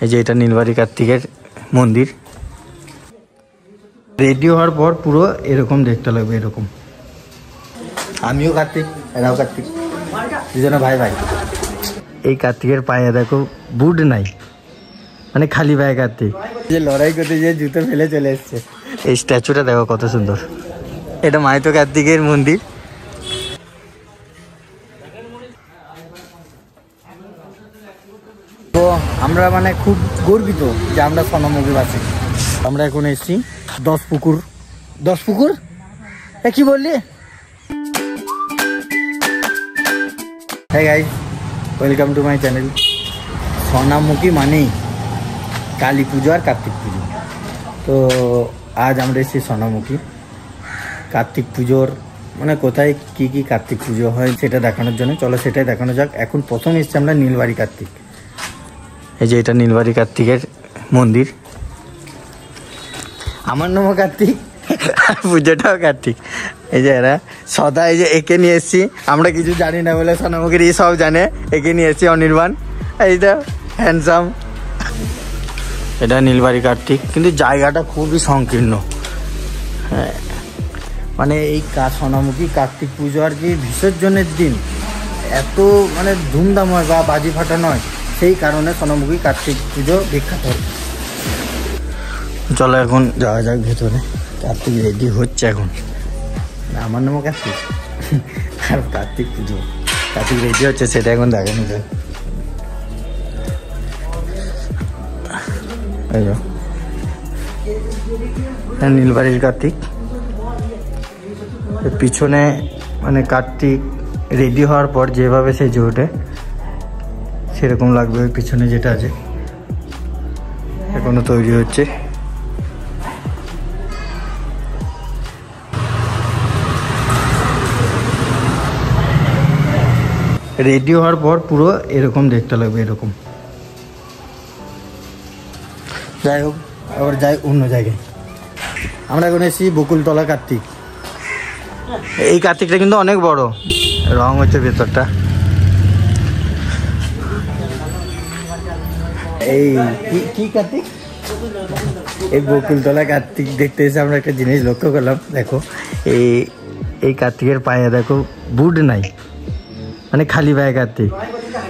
এই যে এটা নীলবাড়ি কার্তিকের মন্দির। রেডি হওয়ার পর পুরো এরকম দেখতে লাগবে, এরকম। আমিও কার্তিক, এরাও কার্তিক, দুজনে ভাই ভাই। এই কার্তিকের পায়ে দেখো বুট নাই, মানে খালি পায়ে কার্তিক। যে লড়াই করতে যে জুতো ফেলে চলে এসছে। এই স্ট্যাচুটা দেখো কত সুন্দর। এটা মাইতো কার্তিকের মন্দির। তো আমরা মানে খুব গর্বিত যে আমরা সোনামুখীবাসী। আমরা এখন এসেছি 10 পুকুর। 10 পুকুর কি বললি? Hi guys, welcome to my channel. Sonamukhi মানেই কালী পুজো আর কার্তিক পুজো। তো আজ আমরা এসেছি সোনামুখী। কার্তিক পুজোর মানে কোথায় কি কি কার্তিক পুজো হয় সেটা দেখানোর জন্য, চলো সেটাই দেখানো যাক। এখন প্রথম এসেছি আমরা নীলবাড়ি কার্তিক। এই যে এটা নীলবাড়ি কার্তিকের মন্দির। আমার নামও কার্তিক, পুজোটাও কার্তিক। এই যে এরা সদা, এই যে একে নিয়ে এসছি। আমরা কিছু জানি না বলে সোনামুখীর এই সব জানে। একে নিয়ে এসছি অনির্বাণ, এইটা হ্যান্ডসাম। এটা নীলবাড়ি কার্তিক, কিন্তু জায়গাটা খুবই সংকীর্ণ। হ্যাঁ, মানে এই সোনামুখী কার্তিক পুজো আর কি বিসর্জনের দিন এত মানে ধুমধাম হয় বা বাজি ফাটানো হয়, সেই কারণে সোনামুখী কার্তিক পুজো বিখ্যাত। চলো এখন যাওয়া যাক ভেতরে। কার্তিক রেডি হচ্ছে এখন। আমার নামও কার্তিক আর কার্তিক পুজো, কার্তিক রেডি হচ্ছে সেটা এখন দেখানো যায়। নীলবাড়ির কার্তিক, পিছনে মানে কার্তিক রেডি হওয়ার পর যেভাবে সেজে ওঠে সেরকম লাগবে। ওই পিছনে যেটা আছে এখনো তৈরি হচ্ছে। রেডি হওয়ার পর পুরো এরকম দেখতে লাগবে, এরকম। যাই হোক, আবার যাই অন্য জায়গায়। আমরা এখন এসেছি বকুলতলা কার্তিক। এই কার্তিকটা কিন্তু অনেক বড়, রং হচ্ছে ভেতরটা। এই কি কার্তিক? এই বকুলতলা কার্তিক দেখতে এসে আমরা একটা জিনিস লক্ষ্য করলাম। দেখো এই কার্তিকের পায়ে দেখো বুট নাই, মানে খালি পায়ে কার্তিক।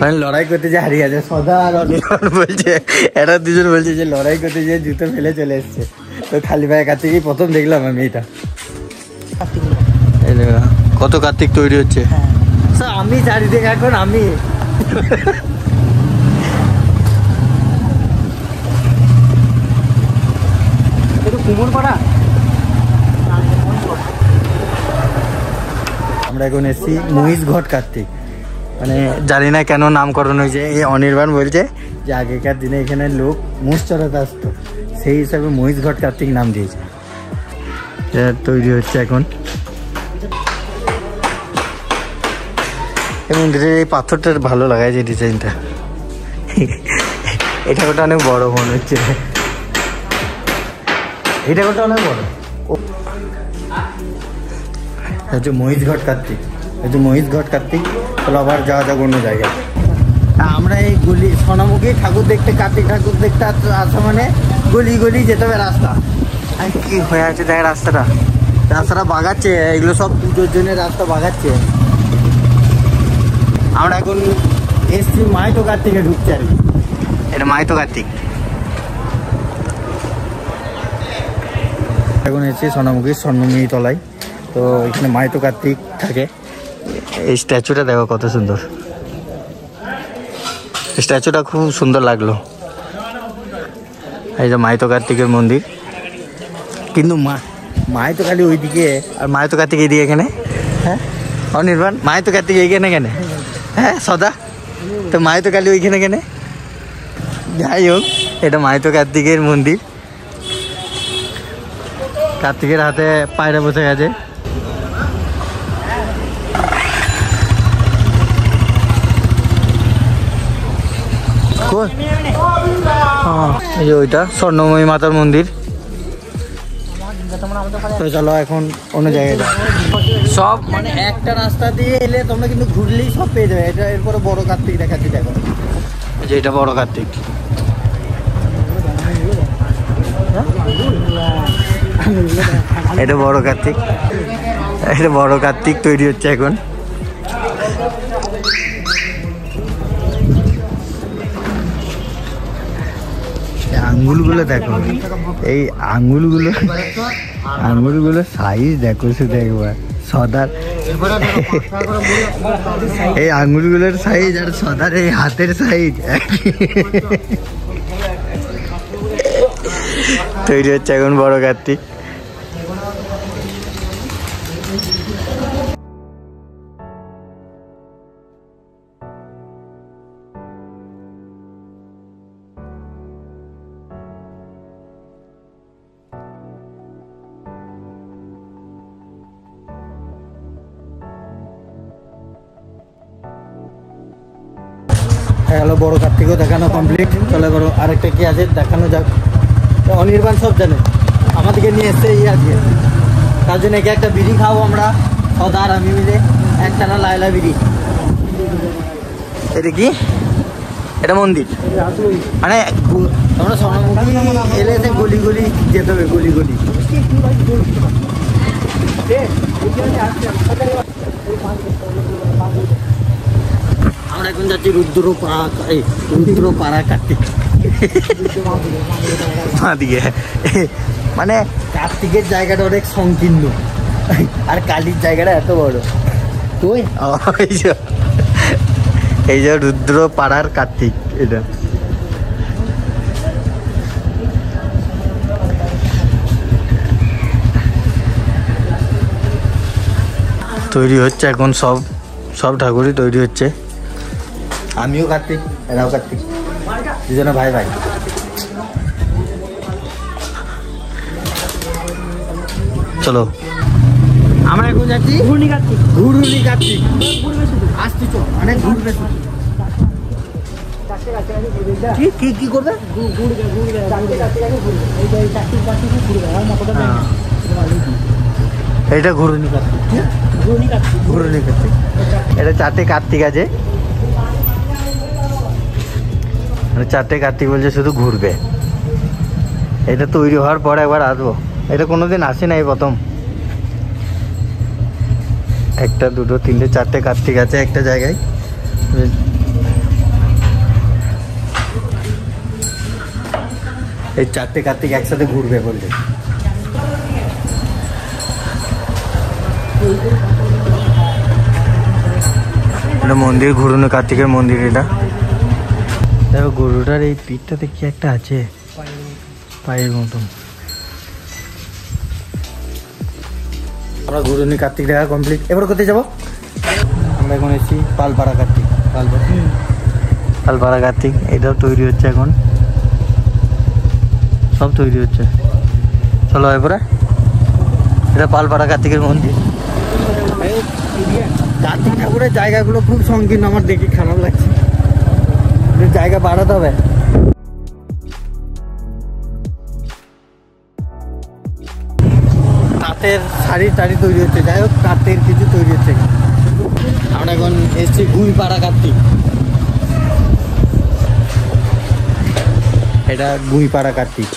মানে লড়াই করতে যে হারিয়ে আছে। সদা আর অনির্বাণ বলছে, এরা দুজন বলছে যে লড়াই করতে যে জুতো ফেলে চলে এসছে। তো খালি পায়ে কার্তিকই প্রথম দেখলাম আমি এটা। কত কার্তিক তৈরি হচ্ছে। আমি চারিদিকে এখন আমি আমরা এখন এসেছি মহিষঘট কার্তিক। মানে জানি না কেন নামকরণ হয়েছে। এই অনির্বাণ বলছে যে আগেকার দিনে এখানে লোক মোষ চড়াতে আসতো, সেই হিসাবে মহিষঘট কার্তিক নাম দিয়েছে। এটা তৈরি হচ্ছে এখন। এই মন্দিরের এই পাথরটা ভালো লাগায়, যে ডিজাইনটা। এটা ওটা অনেক বড় মনে হচ্ছে। এটা ওটা অনেক বড়। হচ্ছে মহিষঘট কার্তিক। হচ্ছে মহিষঘট কার্তিক। তাহলে আবার যাওয়া যাক অন্য জায়গায়। আমরা এই গলি সোনামুখী ঠাকুর দেখতে, কার্তিক ঠাকুর দেখতে আসা মানে গলি গলি যেতে হবে রাস্তা। কি হয়ে আছে দেখ রাস্তাটা, রাস্তাটা বাগাচ্ছে। এগুলো সব পুজোর জন্য রাস্তা বাগাচ্ছে। আমরা এখন এসছি মাইতো কার্তিকে ঢুকছি আর কি। এটা মাইতো কার্তিক। এখন এসছি সোনামুখীর স্বর্ণময়ী তলায়। তো এখানে মাইতো কার্তিক থাকে। এই স্ট্যাচুটা দেখো কত সুন্দর। স্ট্যাচুটা খুব সুন্দর লাগলো। এই যে মাইতো কার্তিকের মন্দির, কিন্তু মাইতো কালী ওইদিকে আর মাইতো কার্তিক এইদিকে এখানে। হ্যাঁ অনির্বাণ, মাইতো কার্তিক এইখানে কেন? হ্যাঁ সদা, তো মাইতো কালী ওইখানে কেন? যাই হোক, এটা মাইতো কার্তিকের মন্দির। কার্তিকের হাতে পায়রা বসে গেছে। এই যে ওইটা স্বর্ণময়ী মাতার মন্দির। তো চলো এখন অন্য জায়গায় যাও। সব মানে একটা রাস্তা দিয়ে এলে তোমরা কিন্তু ঘুরলেই সব পেয়ে যাবে। এটা এরপরে বড় কার্তিক দেখাচ্ছি, দেখো যে এটা বড় কার্তিক। এটা বড় কার্তিক, এটা বড় কার্তিক তৈরি হচ্ছে এখন। আঙ্গুলগুলো দেখো, এই আঙ্গুলগুলো সাইজ দেখো শুধু একবার। সদার এই আঙ্গুলগুলোর সাইজ আর সদার এই হাতের সাইজ তৈরি হচ্ছে এখন বড় কার্তিক। হ্যালো, বড় কার্তিকও দেখানো কমপ্লিট। চলে বড় আরেকটা কি আছে দেখানো যাক। অনির্বাণ সব জানে, আমাদেরকে নিয়ে এসছে আজকে, তার জন্য একে একটা বিড়ি খাবো আমরা সদার আমি মিলে, একটানা লাইলা বিড়ি। এটা কি? এটা মন্দির, মানে তোমরা সোনামুখী এলে গলি গলি যেতে হবে, গলি গলি। আমরা এখন যাচ্ছি রুদ্রপাড়া কার্তিক। মানে কার্তিকের জায়গাটা অনেক সংকীর্ণ, আর কালীর জায়গাটা এত বড়। এই যে রুদ্রপাড়ার কার্তিক, এটা তৈরি হচ্ছে এখন, সব ঠাকুরই তৈরি হচ্ছে। আমিও কার্তিক, এরাও কার্তিক, দুজনে ভাই ভাই। চলো আমরা এখন যাচ্ছি ঘুরুনি কার্তিক। আসছি তো, মানে ঘুরবে কি করবে? এটা ঘুরুনি কার্তিক, ঘুরুনি কার্তিক। এটা 4টে কার্তিক আছে, 4টে কার্তিক বলছে শুধু ঘুরবে। এটা তৈরি হওয়ার পর একবার আসবো, এটা কোনোদিন আসি নাই, প্রথম। 1 2 3 4টে কার্তিক আছে একটা জায়গায়। এই 4টে কার্তিক একসাথে ঘুরবে বলছে। এটা মন্দির, ঘুরুনো কার্তিকের মন্দির। এটা দেখো গরুটার এই পিঠটাতে কি একটা আছে, পায়ের মতন। আমরা ঘুরুনি কার্তিক দেখা কমপ্লিট। এবার কোথায় যাবো? আমরা এখন এসেছি পালপাড়া কার্তিক। পালপাড়া কার্তিক এটাও তৈরি হচ্ছে এখন, সব তৈরি হচ্ছে। চলো এরপরে, এটা পালপাড়া কার্তিকের মন্দির। কার্তিক ঠাকুরের জায়গাগুলো খুব সংকীর্ণ, আমার দেখে খারাপ লাগছে, জায়গা বাড়াতে হবে। তাঁতের শাড়ি টাড়ি তৈরি হচ্ছে, যাই হোক তাঁতের কিছু তৈরি হচ্ছে। আমরা এখন এসছি গুইপাড়া কার্তিক। এটা গুইপাড়া কার্তিক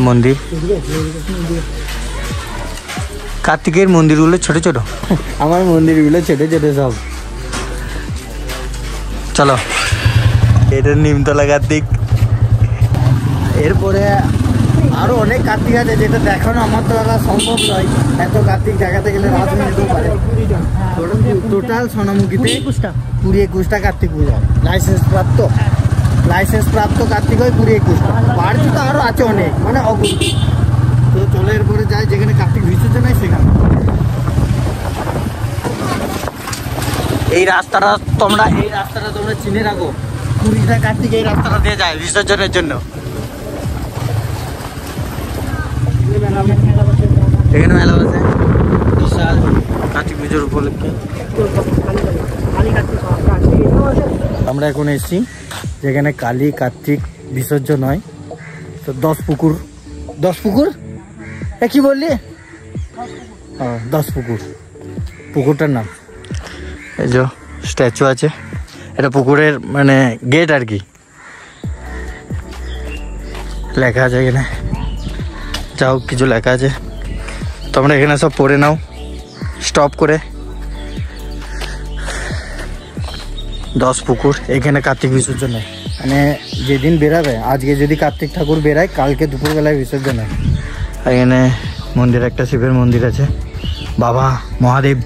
মন্দির। কার্তিকের মন্দিরগুলো ছোট ছোট, আমার মন্দিরগুলো ছোট ছোট সব। চলো, এটা নিমতলা কার্তিক। এরপরে আরো অনেক কার্তিক আছে, যেটা দেখানো আমার তো সম্ভব নয়। এত কার্তিক দেখাতে গেলে রাত হয়ে যেতেও পারে। টোটাল সোনামুখীতে 20-21টা কার্তিক পূজা লাইসেন্স প্রাপ্ত কার্তিক হয় 20-21টা। বাড়তি তো আরো আছে অনেক, মানে অগুণ। তো চলে এরপরে যাই যেখানে কার্তিক বিসর্জন হয় সেখানে। এই রাস্তাটা তোমরা চিনে রাখো, 20টা কার্তিক এই রাস্তাটা দিয়ে যায় বিসর্জনের জন্য। এখানে মেলা বসে বিশাল কার্তিক পুজোর উপলক্ষে। আমরা এখন এসেছি যেখানে কালী কার্তিক বিসর্জন হয়। তো 10 পুকুর কি বললি? 10 পুকুরটার নাম। এই যে স্ট্যাচু আছে, এটা পুকুরের মানে গেট আর কি, লেখা আছে এখানে যা হোক কিছু লেখা আছে, তোমরা এখানে সব পড়ে নাও স্টপ করে। 10 পুকুর, এখানে কার্তিক বিসর্জন হয়, মানে যেদিন বেরাবে, আজকে যদি কার্তিক ঠাকুর বেরায় কালকে দুপুরবেলায় বিসর্জন হয়। এখানে মন্দির, একটা শিবের মন্দির আছে, বাবা মহাদেব।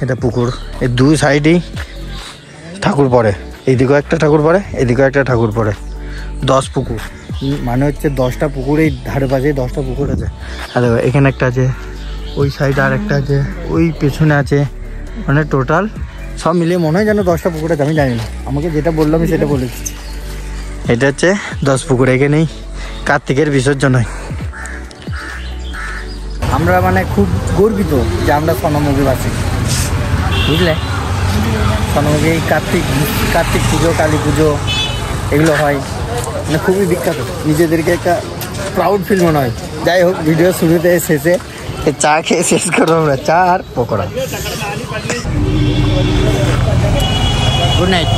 এটা পুকুর, এই দুই সাইডেই ঠাকুর পড়ে, এইদিকেও একটা ঠাকুর পড়ে, এদিকেও একটা ঠাকুর পড়ে। 10 পুকুর, মানে হচ্ছে 10টা পুকুর, এই ধারে পাশে 10টা পুকুর আছে। আর এখানে একটা আছে, ওই সাইডে আর একটা আছে, ওই পেছনে আছে, মানে টোটাল সব মিলিয়ে মনে হয় যেন 10টা পুকুর আছে, আমি জানি না, আমাকে যেটা বললো আমি সেটা বলে দিচ্ছি। এটা হচ্ছে 10 পুকুর, এখানেই কার্তিকের বিসর্জন হয়। আমরা মানে খুব গর্বিত যে আমরা সোনামুখীবাসী, বুঝলে। সোনামুখী কার্তিক পুজো, কালী পুজো এগুলো হয়, মানে খুবই বিখ্যাত, নিজেদেরকে একটা প্রাউড ফিল মনে হয়। যাই হোক, ভিডিও শুরুতে শেষে চা খেয়ে শেষ করবো আমরা, চা আর পকোড়া। Good night.